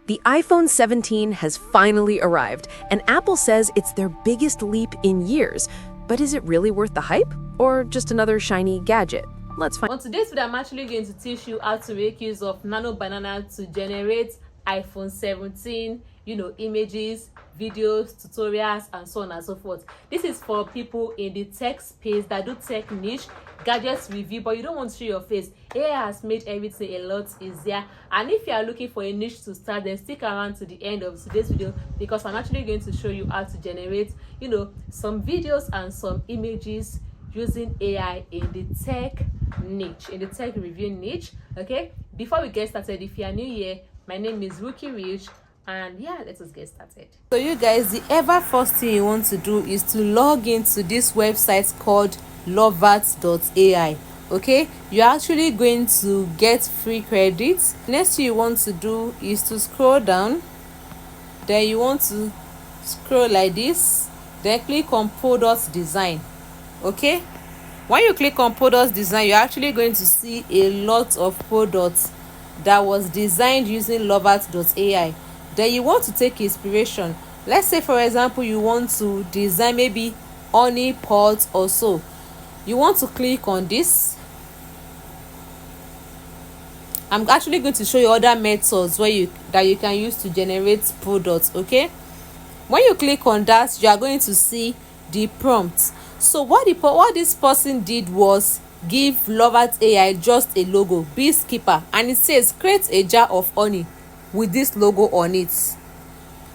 The iPhone 17 has finally arrived, and Apple says it's their biggest leap in years. But is it really worth the hype, or just another shiny gadget? Let's find. On today's video, I'm actually going to teach you how to make use of Nano Banana to generate iPhone 17, images, videos, tutorials, and so on and so forth. This is for people in the tech space that do tech niche, gadgets review, but you don't want to show your face. AI has made everything a lot easier. And if you are looking for a niche to start, then stick around to the end of today's video, because I'm actually going to show you how to generate, some videos and some images using AI in the tech niche, in the tech review niche. Okay, before we get started, if you are new here, my name is Rookie Rich, and yeah, let us get started. So you guys, the ever first thing you want to do is to log into this website called lovert.ai. okay, you're actually going to get free credits. Next thing you want to do is to scroll down, then you want to scroll like this, then click on product design. Okay, when you click on product design, you're actually going to see a lot of products that was designed using lovert.ai. Then you want to take inspiration. Let's say, for example, you want to design maybe honey pot or so. You want to click on this. I'm actually going to show you other methods that you can use to generate products. Okay, when you click on that, you are going to see the prompt. So what this person did was give lovert.ai just a logo, beekeeper, and it says create a jar of honey with this logo on it.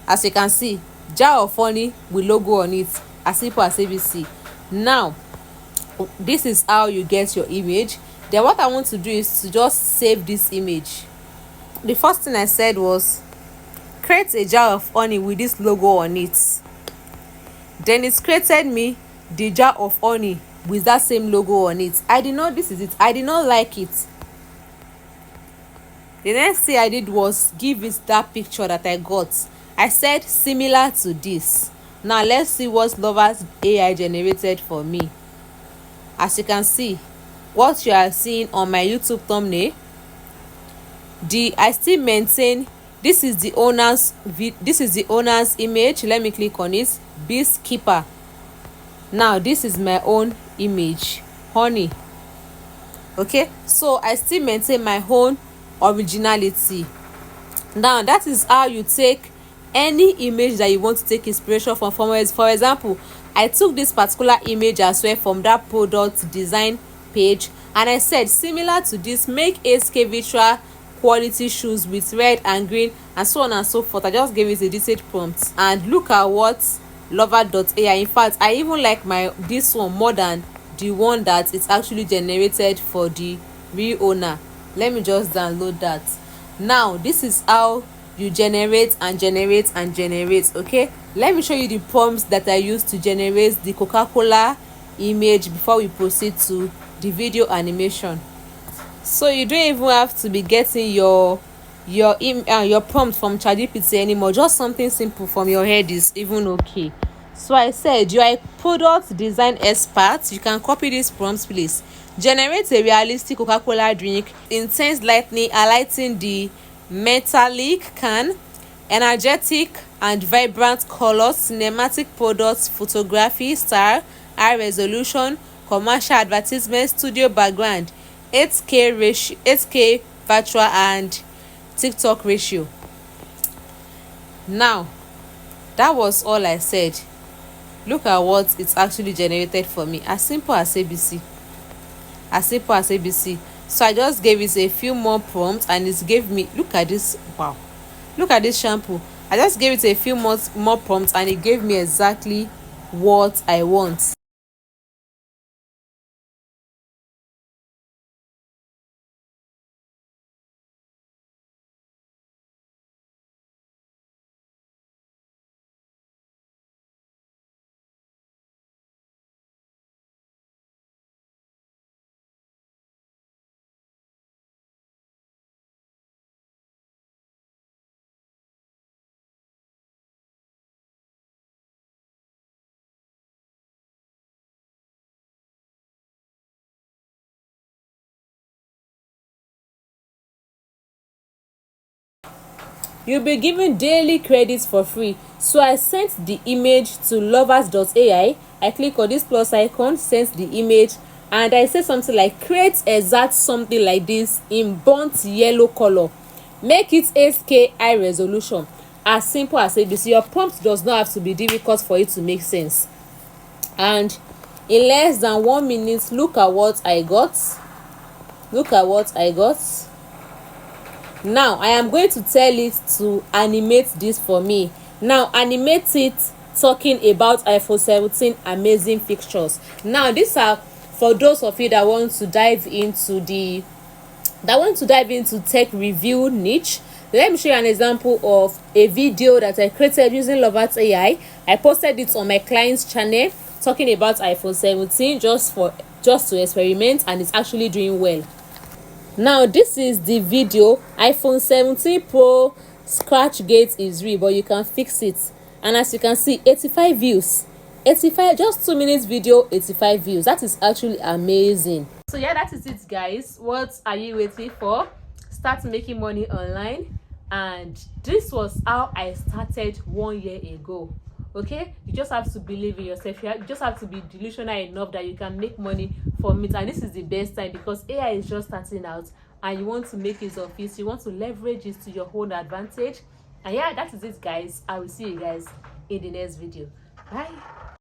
As you can see, jar of honey with logo on it, as simple as ABC. Now this is how you get your image. Then what I want to do is to just save this image. The first thing I said was create a jar of honey with this logo on it. Then it created me the jar of honey with that same logo on it. I did not like it. The next thing I did was give it that picture that I got. I said similar to this. Now let's see what lovert.ai generated for me. As you can see, what you are seeing on my YouTube thumbnail, I still maintain this is the owner's image. Let me click on it, beekeeper. Now this is my own image, honey. Okay, so I still maintain my own originality. Now that is how you take any image that you want to take inspiration from. For example, I took this particular image as well from that product design page, and I said similar to this, make SK Vitra quality shoes with red and green and so on and so forth. I just gave it a detailed prompt, and look at what lovert.ai. In fact, I even like this one more than the one that it's actually generated for the real owner. Let me just download that. Now this is how you generate. Okay, let me show you the prompts that I used to generate the Coca-Cola image before we proceed to the video animation. So you don't even have to be getting your prompt from ChatGPT anymore. Just something simple from your head is even okay. So I said you are a product design expert. You can copy these prompts, please. Generate a realistic Coca-Cola drink, intense lightning highlighting the metallic can, energetic and vibrant colors, cinematic products, photography style, high resolution, commercial advertisement, studio background, 8K virtual and TikTok ratio. Now that was all I said. Look at what it's actually generated for me. As simple as ABC. So I just gave it a few more prompts, and it gave me, look at this, wow, look at this shampoo. I just gave it a few more prompts, and it gave me exactly what I want. You'll be given daily credits for free. So I sent the image to lovers.ai. I click on this plus icon, sent the image, and I say something like create exact something like this in burnt yellow color. Make it 8K high resolution. As simple as ABC. Your prompt does not have to be difficult for it to make sense. And in less than 1 minute, look at what I got. Look at what I got. Now I am going to tell it to animate this for me. Now animate it talking about iPhone 17 amazing features. Now these are for those of you that want to dive into tech review niche. Let me show you an example of a video that I created using Lovers AI. I posted it on my client's channel talking about iPhone 17 just to experiment, and it's actually doing well. Now this is the video. iPhone 17 Pro scratch gate is real, but you can fix it. And as you can see, 85 views. 85, just 2 minutes video, 85 views. That is actually amazing. So yeah, that is it, guys. What are you waiting for? Start making money online. And this was how I started 1 year ago. Okay, you just have to believe in yourself. You just have to be delusional enough that you can make money from it. And this is the best time, because AI is just starting out and you want to make use of it. You want to leverage it to your own advantage. And yeah, that is it, guys. I will see you guys in the next video. Bye.